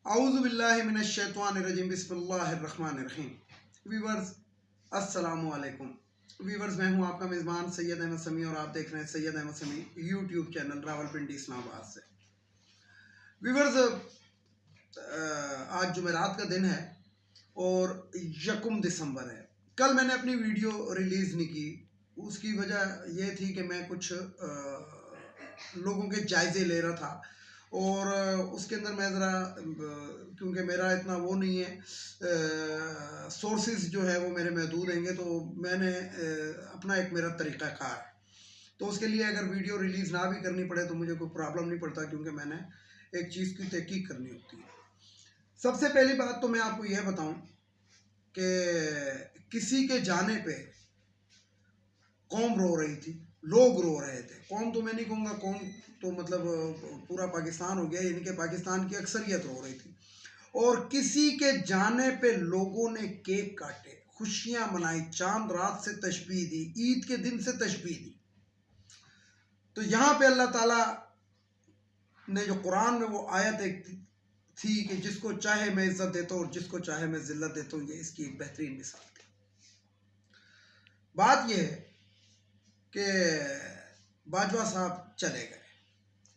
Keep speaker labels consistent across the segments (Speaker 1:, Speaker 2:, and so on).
Speaker 1: औज़ु बिल्लाहि मिनश शैतानिर रजीम बिस्मिल्लाहिर्रहमानिर्रहीम। वीवर्स अस्सलामु अलैकुम। वीवर्स, मैं हूं आपका मेज़बान सैयद अहमद समी और आप देख रहे हैं सैयद अहमद समी यूट्यूब चैनल रावलपिंडी इस्लामाबाद से। वीवर्स, आज जुमेरात का दिन है और 1 दिसंबर है। कल मैंने अपनी वीडियो रिलीज़ नहीं की। उसकी वजह यह थी कि मैं कुछ लोगों के जायज़े ले रहा था और उसके अंदर मैं ज़रा क्योंकि मेरा इतना वो नहीं है, सोर्सेज जो है वो मेरे महदूद होंगे, तो मैंने अपना एक मेरा तरीक़ाकार है, तो उसके लिए अगर वीडियो रिलीज़ ना भी करनी पड़े तो मुझे कोई प्रॉब्लम नहीं पड़ता, क्योंकि मैंने एक चीज़ की तहकीक करनी होती है। सबसे पहली बात तो मैं आपको यह बताऊं कि किसी के जाने पे कौम रो रही थी, लोग रो रहे थे। कौम तो मैं नहीं कहूँगा, कौम तो मतलब पूरा पाकिस्तान हो गया, यानी कि पाकिस्तान की अक्सरियत रो रही थी। और किसी के जाने पे लोगों ने केक काटे, खुशियां मनाई, चांद रात से तशबीह दी, ईद के दिन से तशबीह दी। तो यहाँ पे अल्लाह ताला ने जो कुरान में वो आयत एक थी कि जिसको चाहे मैं इज्जत देता हूँ और जिसको चाहे मैं जिल्लत देता हूँ, ये इसकी एक बेहतरीन मिसाल थी। बात यह है कि बाजवा साहब चले गए,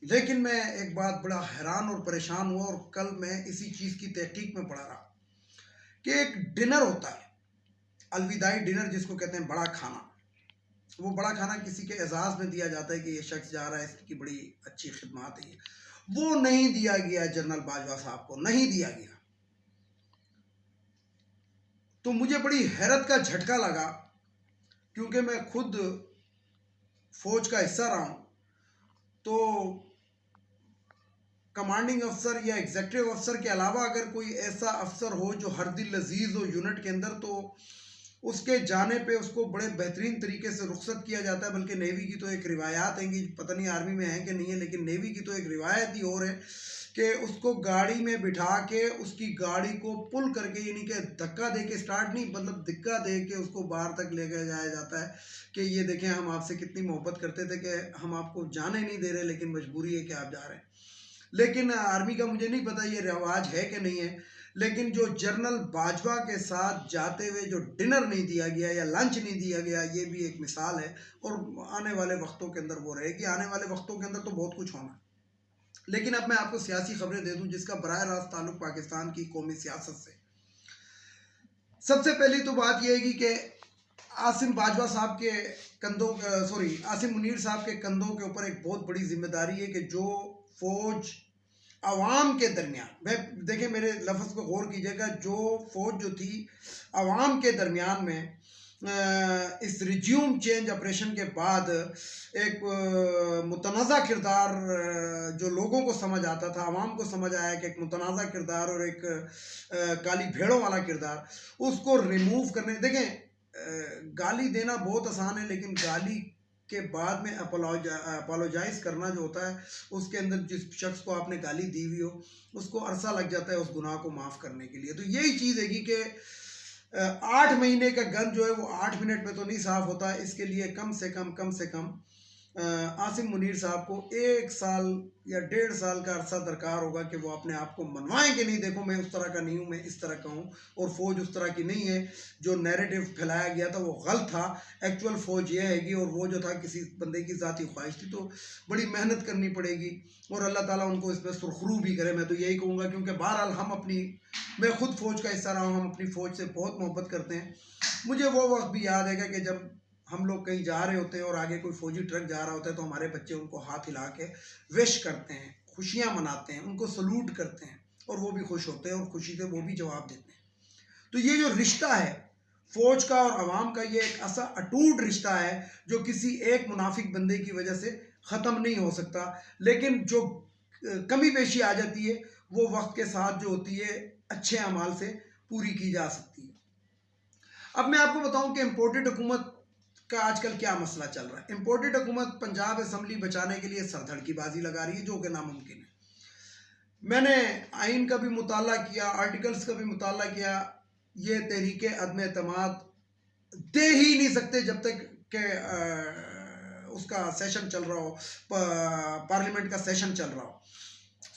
Speaker 1: लेकिन मैं एक बात बड़ा हैरान और परेशान हुआ, और कल मैं इसी चीज़ की तहकीक में पढ़ा रहा कि एक डिनर होता है, अलविदाई डिनर जिसको कहते हैं, बड़ा खाना। वो बड़ा खाना किसी के एजाज़ में दिया जाता है कि ये शख्स जा रहा है, इसकी बड़ी अच्छी खिदमत है। वो नहीं दिया गया जनरल बाजवा साहब को, नहीं दिया गया। तो मुझे बड़ी हैरत का झटका लगा, क्योंकि मैं खुद फौज का हिस्सा रहा हूँ। तो कमांडिंग अफसर या एग्जीक्यूटिव अफसर के अलावा अगर कोई ऐसा अफसर हो जो हर दिल लजीज हो यूनिट के अंदर, तो उसके जाने पे उसको बड़े बेहतरीन तरीके से रुखसत किया जाता है। बल्कि नेवी की तो एक रिवायात है कि पता नहीं आर्मी में है कि नहीं है, लेकिन नेवी की तो एक रिवायत ही और है कि उसको गाड़ी में बिठा के उसकी गाड़ी को पुल करके, यानी कि धक्का दे के, स्टार्ट नहीं मतलब धक्का दे के उसको बाहर तक लेकर जाया जाता है कि ये देखें हम आपसे कितनी मोहब्बत करते थे कि हम आपको जाने नहीं दे रहे, लेकिन मजबूरी है कि आप जा रहे हैं। लेकिन आर्मी का मुझे नहीं पता ये रिवाज है कि नहीं है, लेकिन जो जनरल बाजवा के साथ जाते हुए जो डिनर नहीं दिया गया या लंच नहीं दिया गया, ये भी एक मिसाल है। और आने वाले वक्तों के अंदर वो रहेगी। आने वाले वक्तों के अंदर तो बहुत कुछ होना है। लेकिन अब मैं आपको सियासी खबरें दे दूं जिसका बराह रास्त ताल्लुक पाकिस्तान की कौमी सियासत से। सबसे पहली तो बात यह है कि आसिम बाजवा साहब के कंधों, आसिम मुनीर साहब के कंधों के ऊपर एक बहुत बड़ी जिम्मेदारी है कि जो फौज अवाम के दरमियान, देखिए मेरे लफ्ज़ को गौर कीजिएगा, जो फौज जो थी अवाम के दरमियान में इस रिज्यूम चेंज ऑपरेशन के बाद एक मुतनाज़ा किरदार जो लोगों को समझ आता था, अवाम को समझ आया कि एक मुतनाज़ा किरदार और एक काली भेड़ों वाला किरदार, उसको रिमूव करने। देखें, गाली देना बहुत आसान है, लेकिन गाली के बाद में अपोलोजाइज करना जो होता है, उसके अंदर जिस शख्स को आपने गाली दी हुई हो उसको अरसा लग जाता है उस गुनाह को माफ़ करने के लिए। तो यही चीज़ है कि 8 महीने का गन जो है वो 8 मिनट में तो नहीं साफ़ होता। इसके लिए कम से कम आसिम मुनीर साहब को 1 साल या 1.5 साल का अरसा दरकार होगा कि वो अपने आप को मनवाएं कि नहीं, देखो मैं उस तरह का नहीं हूँ, मैं इस तरह का हूँ और फ़ौज उस तरह की नहीं है। जो नैरेटिव फैलाया गया था वो गलत था। एक्चुअल फ़ौज ये हैगी, और वो जो था किसी बंदे की ज़ाती ख्वाहिश थी। तो बड़ी मेहनत करनी पड़ेगी और अल्लाह ताला उनको इसमें सुरखरू भी करे। मैं तो यही कहूँगा, क्योंकि बहरहाल मैं खुद फ़ौज का हिस्सा रहा हूँ, हम अपनी फ़ौज से बहुत मोहब्बत करते हैं। मुझे वो वक्त भी याद है कि जब हम लोग कहीं जा रहे होते हैं और आगे कोई फौजी ट्रक जा रहा होता है, तो हमारे बच्चे उनको हाथ हिला के विश करते हैं, खुशियां मनाते हैं, उनको सलूट करते हैं, और वो भी खुश होते हैं और खुशी से वो भी जवाब देते हैं। तो ये जो रिश्ता है फौज का और अवाम का, ये एक ऐसा अटूट रिश्ता है जो किसी एक मुनाफिक बंदे की वजह से ख़त्म नहीं हो सकता। लेकिन जो कमी पेशी आ जाती है वो वक्त के साथ जो होती है अच्छे अमाल से पूरी की जा सकती है। अब मैं आपको बताऊं कि इम्पोर्टेड हुकूमत का आजकल क्या मसला चल रहा है। इम्पोर्टेड हुकूमत पंजाब असम्बली बचाने के लिए सरधड़ की बाजी लगा रही है, जो कि नामुमकिन है। मैंने आइन का भी मुताला किया, आर्टिकल्स का भी मुताला किया। ये तहरीक अदम एतमाद दे ही नहीं सकते जब तक कि उसका सेशन चल रहा हो, पार्लियामेंट का सेशन चल रहा हो।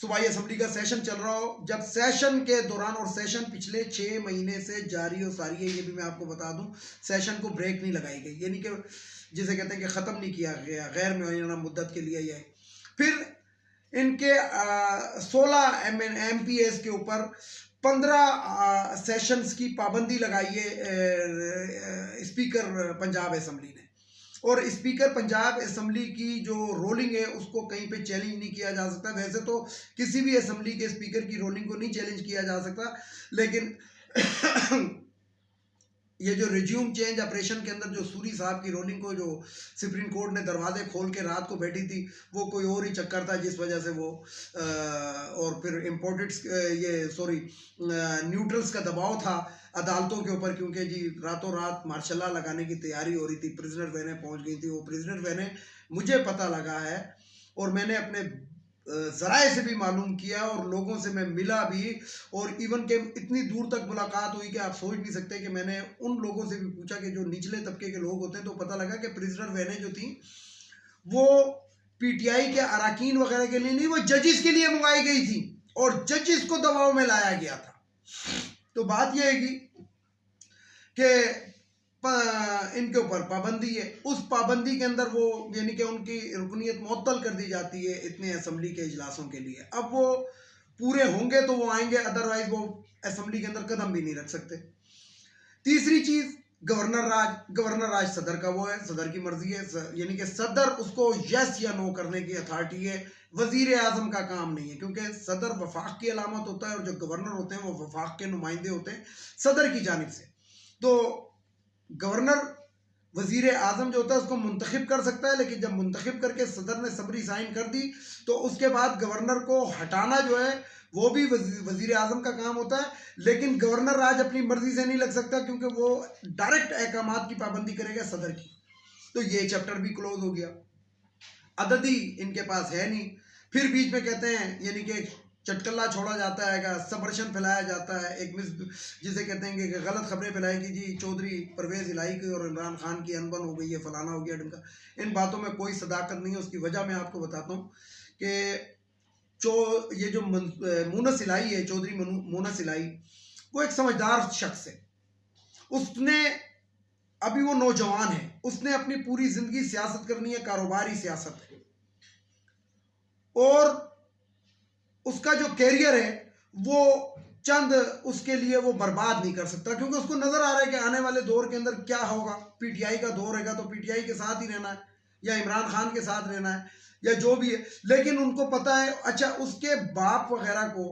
Speaker 1: सूबाई असम्बली का सेशन चल रहा हो, जब सेशन के दौरान, और सेशन पिछले 6 महीने से जारी और सारी है, ये भी मैं आपको बता दूं, सेशन को ब्रेक नहीं लगाई गई, यानी कि जिसे कहते हैं कि ख़त्म नहीं किया गया, गैर मुअय्यना मुद्दत के लिए ये। फिर इनके 16 MPs के ऊपर 15 सेशंस की पाबंदी लगाई है स्पीकर पंजाब असम्बली ने, और स्पीकर पंजाब असम्बली की जो रोलिंग है उसको कहीं पे चैलेंज नहीं किया जा सकता। वैसे तो किसी भी असम्बली के स्पीकर की रोलिंग को नहीं चैलेंज किया जा सकता, लेकिन ये जो रिज्यूम चेंज ऑपरेशन के अंदर जो सूरी साहब की रोलिंग को जो सुप्रीम कोर्ट ने दरवाजे खोल के रात को बैठी थी, वो कोई और ही चक्कर था जिस वजह से वो और फिर इम्पोर्टेड ये सॉरी न्यूट्रल्स का दबाव था अदालतों के ऊपर, क्योंकि जी रातों रात मार्शल लॉ लगाने की तैयारी हो रही थी, प्रिजनर वैनें पहुंच गई थी। वो प्रिजनर वैनें मुझे पता लगा है और मैंने अपने ज़राए से भी मालूम किया और लोगों से मैं मिला भी, और इवन के इतनी दूर तक मुलाकात हुई कि आप सोच नहीं सकते कि मैंने उन लोगों से भी पूछा कि जो निचले तबके के लोग होते हैं, तो पता लगा कि प्रिजनर वैनें जो थी वो PTI के अरकान वगैरह के लिए नहीं, वो जजिस के लिए मंगाई गई थी और जजिस को दबाव में लाया गया था। तो बात यह है कि इनके ऊपर पाबंदी है, उस पाबंदी के अंदर वो यानी कि उनकी रुकनीत मुअत्तल कर दी जाती है इतने असम्बली के इजलासों के लिए। अब वो पूरे होंगे तो वो आएंगे, अदरवाइज वो असम्बली के अंदर कदम भी नहीं रख सकते। तीसरी चीज गवर्नर राज सदर का वो है, सदर की मर्जी है, यानी कि सदर उसको यस या नो करने की अथॉरिटी है, वजीर आजम का काम नहीं है, क्योंकि सदर वफाक की अलामत होता है और जो गवर्नर होते हैं वो वफाक के नुमाइंदे होते हैं सदर की जानिब से। तो गवर्नर वजीर आजम जो होता है उसको मुंतखब कर सकता है, लेकिन जब मुंतखब करके सदर ने सबरी साइन कर दी तो उसके बाद गवर्नर को हटाना जो है वो भी वजीर आजम का काम होता है, लेकिन गवर्नर राज अपनी मर्जी से नहीं लग सकता क्योंकि वो डायरेक्ट अहकामात की पाबंदी करेगा सदर की। तो ये चैप्टर भी क्लोज हो गया, अददी इनके पास है नहीं। फिर बीच में कहते हैं यानी कि चटकल्ला छोड़ा जाता है, सबर्शन फैलाया जाता है, एक जिसे कहते हैं कि गलत खबरें फैलाई कि जी चौधरी परवेज़ इलाही की और इमरान खान की अनबन हो गई है, फलाना हो गया ढंका। इन बातों में कोई सदाकत नहीं है। उसकी वजह मैं आपको बताता हूँ कि ये जो मूनस इलाही है, चौधरी मूनस इलाही, वो एक समझदार शख्स है। उसने अभी वो नौजवान है, उसने अपनी पूरी जिंदगी सियासत करनी है, कारोबारी सियासत है, और उसका जो कैरियर है वो चंद उसके लिए वो बर्बाद नहीं कर सकता, क्योंकि उसको नजर आ रहा है कि आने वाले दौर के अंदर क्या होगा। PTI का दौर रहेगा तो PTI के साथ ही रहना है या इमरान खान के साथ रहना है या जो भी है, लेकिन उनको पता है। अच्छा, उसके बाप वगैरह को,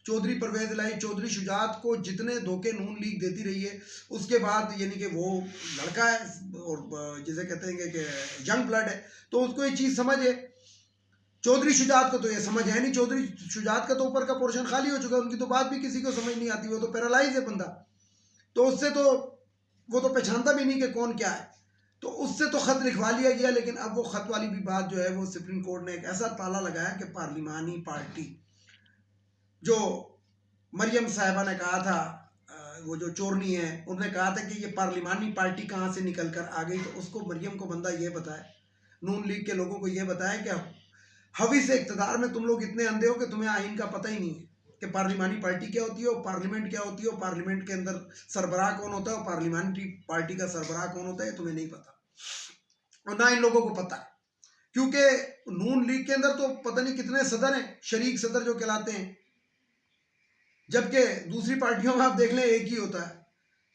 Speaker 1: चौधरी परवेज इलाही, चौधरी शुजात को जितने धोखे नून लीग देती रही है, उसके बाद यानी कि वो लड़का है और जिसे कहते हैं कि यंग ब्लड है, तो उसको ये चीज़ समझ है। चौधरी शुजात को तो ये समझ है नहीं, चौधरी शुजात का तो ऊपर का पोर्शन खाली हो चुका है, उनकी तो बात भी किसी को समझ नहीं आती, वो तो पैरालाइज है बंदा, तो उससे तो वो तो पहचानता भी नहीं कि कौन क्या है, तो उससे तो खत लिखवा लिया गया। लेकिन अब वो खत वाली भी बात जो है वो सुप्रीम कोर्ट ने एक ऐसा ताला लगाया कि पार्लिमानी पार्टी जो मरियम साहिबा ने कहा था, वो जो चोरनी है, उन्होंने कहा था कि ये पार्लिमानी पार्टी कहाँ से निकल कर आ गई, तो उसको मरियम को बंदा ये बताए, नून लीग के लोगों को ये बताया कि हवी से इक़्तिदार में तुम लोग इतने अंधे हो कि तुम्हें आइन का पता ही नहीं है कि पार्लिमानी पार्टी क्या होती है और पार्लियामेंट क्या होती है और पार्लियामेंट के अंदर सरबराह कौन होता है और पार्लियामेंट्री पार्टी का सरबराह कौन होता है, तुम्हें नहीं पता और ना इन लोगों को पता है, क्योंकि नून लीग के अंदर तो पता नहीं कितने सदर हैं, शरीक सदर जो कहलाते हैं, जबकि दूसरी पार्टियों में आप देख लें एक ही होता है।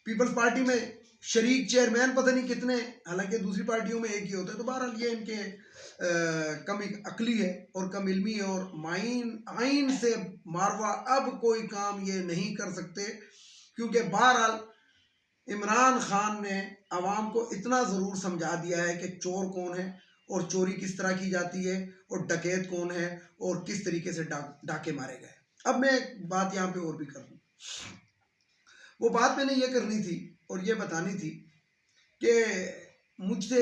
Speaker 1: पीपल्स पार्टी में शरीक चेयरमैन पता नहीं कितने, हालांकि दूसरी पार्टियों में एक ही होता है। तो बहरहाल ये इनके कम अकली है और कम इल्मी है, और आइन से मारवा अब कोई काम ये नहीं कर सकते, क्योंकि बहरहाल इमरान खान ने आवाम को इतना ज़रूर समझा दिया है कि चोर कौन है और चोरी किस तरह की जाती है और डकैत कौन है और किस तरीके से डाके मारे गए। अब मैं एक बात यहाँ पे और भी कर दूँ, वो बात मैंने ये करनी थी और ये बतानी थी कि मुझसे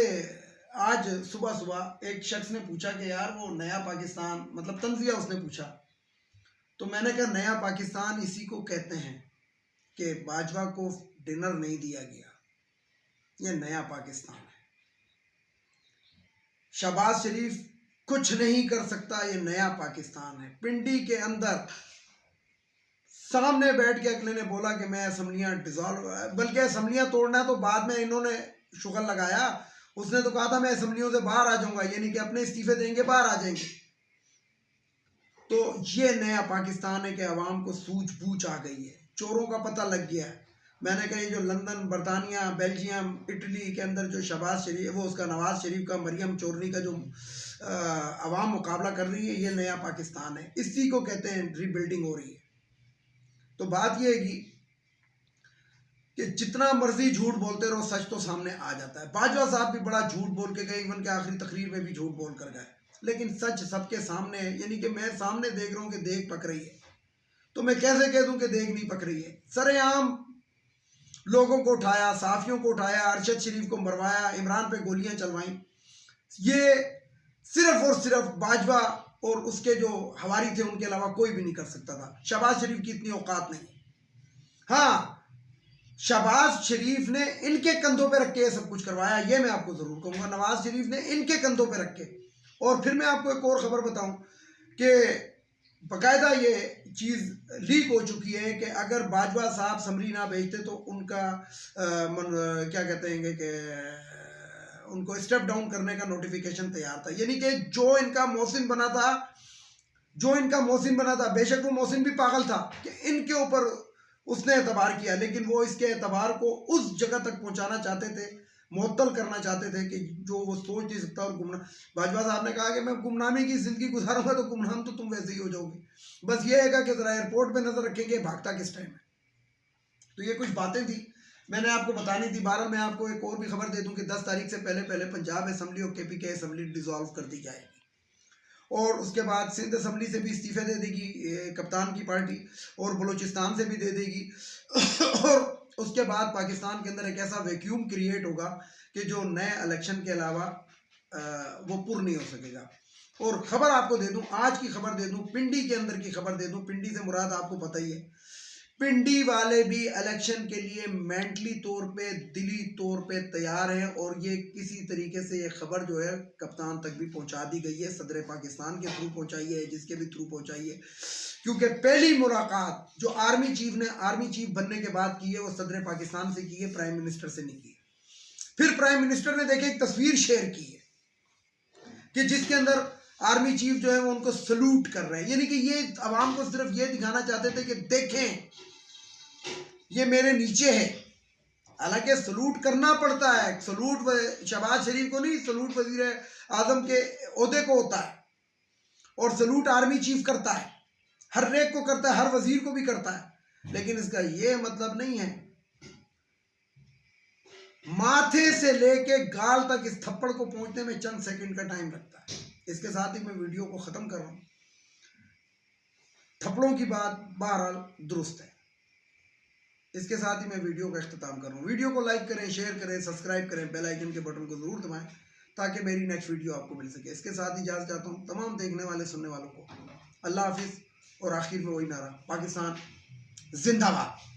Speaker 1: आज सुबह सुबह एक शख्स ने पूछा कि यार वो नया पाकिस्तान, मतलब तंजिया उसने पूछा, तो मैंने कहा नया पाकिस्तान इसी को कहते हैं कि बाजवा को डिनर नहीं दिया गया, ये नया पाकिस्तान है। शहबाज शरीफ कुछ नहीं कर सकता, ये नया पाकिस्तान है। पिंडी के अंदर सामने बैठ के अगले ने बोला कि मैं असम्बलियां डिसॉल्व, बल्कि असम्बलियां तोड़ना तो बाद में इन्होंने शुगल लगाया। उसने तो कहा था मैं असम्बलियों से बाहर आ जाऊंगा, यानी कि अपने इस्तीफे देंगे, बाहर आ जाएंगे। तो ये नया पाकिस्तान है कि अवाम को सूझबूझ आ गई है, चोरों का पता लग गया है। मैंने कहा ये जो लंदन, बरतानिया, बेल्जियम, इटली के अंदर जो शहबाज शरीफ, वो उसका नवाज शरीफ का, मरियम चोरनी का जो अवाम मुकाबला कर रही है, ये नया पाकिस्तान है। इसी को कहते हैं रीबिल्डिंग हो रही है। तो बात ये है कि जितना मर्जी झूठ बोलते रहो, सच तो सामने आ जाता है। बाजवा साहब भी बड़ा झूठ बोल के गए, इवन के आखिरी तकरीर में भी झूठ बोल कर गए, लेकिन सच सबके सामने है। यानी कि मैं सामने देख रहा हूँ कि देख पक रही है, तो मैं कैसे कह दूं कि देख नहीं पक रही है। सरेआम लोगों को उठाया, साफियों को उठाया, अरशद शरीफ को मरवाया, इमरान पे गोलियां चलवाई। ये सिर्फ और सिर्फ बाजवा और उसके जो हवारी थे उनके अलावा कोई भी नहीं कर सकता था। शहबाज शरीफ की इतनी औकात नहीं। हाँ, शहबाज शरीफ ने इनके कंधों पे रख के सब कुछ करवाया, ये मैं आपको जरूर कहूंगा। नवाज शरीफ ने इनके कंधों पे रख के। और फिर मैं आपको एक और खबर बताऊं कि बाकायदा ये चीज़ लीक हो चुकी है कि अगर बाजवा साहब समरी ना भेजते तो उनका क्या कहते हैं कि उनको स्टेप डाउन करने का नोटिफिकेशन तैयार था। यानी कि जो इनका मोहसिन बना था, बेशक वो मोहसिन भी पागल था कि इनके ऊपर उसने एतबार किया, लेकिन वो इसके एतबार को उस जगह तक पहुंचाना चाहते थे, मुअत्तल करना चाहते थे कि जो वो सोच नहीं सकता। और बाजवा साहब ने कहा कि मैं गुमनामी की जिंदगी गुजारूंगा, तो गुमनाम तो तुम वैसे ही हो जाओगे। बस ये है कि जरा एयरपोर्ट पे नजर रखेंगे भागता किस टाइम है। तो ये कुछ बातें थी, मैंने आपको बतानी थी। 12 मैं आपको एक और भी खबर दे दूं कि 10 तारीख से पहले पंजाब असम्बली और KPK असम्बली डिसॉल्व कर दी जाएगी, और उसके बाद सिंध असम्बली से भी इस्तीफे दे देगी कप्तान की पार्टी, और बलूचिस्तान से भी दे देगी। और उसके बाद पाकिस्तान के अंदर एक ऐसा वैक्यूम क्रिएट होगा कि जो नए इलेक्शन के अलावा वो पुर नहीं हो सकेगा। और खबर आपको दे दूं, आज की खबर दे दूं, पिंडी के अंदर की खबर दे दूं। पिंडी से मुराद आपको पता ही है, पिंडी वाले भी इलेक्शन के लिए मेंटली तौर पे, दिली तौर पे तैयार हैं। और ये किसी तरीके से ये खबर जो है कप्तान तक भी पहुंचा दी गई है, सदर पाकिस्तान के थ्रू पहुंचाई है, जिसके भी थ्रू पहुंचाई है। क्योंकि पहली मुलाकात जो आर्मी चीफ ने आर्मी चीफ बनने के बाद की है, वो सदर पाकिस्तान से की है, प्राइम मिनिस्टर से नहीं की। फिर प्राइम मिनिस्टर ने देखे एक तस्वीर शेयर की है कि जिसके अंदर आर्मी चीफ जो है वो उनको सलूट कर रहे हैं। यानी कि ये अवाम को सिर्फ ये दिखाना चाहते थे कि देखें ये मेरे नीचे है। हालांकि सलूट करना पड़ता है, सलूट शहबाज शरीफ को नहीं, सलूट वजीर आजम के ओहदे को होता है, और सलूट आर्मी चीफ करता है, हर एक को करता है, हर वजीर को भी करता है। लेकिन इसका ये मतलब नहीं है, माथे से लेके गाल तक इस थप्पड़ को पहुंचने में चंद सेकंड का टाइम लगता है। इसके साथ ही मैं वीडियो को खत्म कर रहा हूं। थप्पड़ों की बात बहरहाल दुरुस्त है। इसके साथ ही मैं वीडियो का इख्तिताम कर रहा हूं। वीडियो को लाइक करें, शेयर करें, सब्सक्राइब करें, बेल आइकन के बटन को जरूर दबाएं ताकि मेरी नेक्स्ट वीडियो आपको मिल सके। इसके साथ ही इजाज़त चाहता हूं तमाम देखने वाले सुनने वालों को। अल्लाह हाफिज़। और आखिर में वही नारा, पाकिस्तान जिंदाबाद।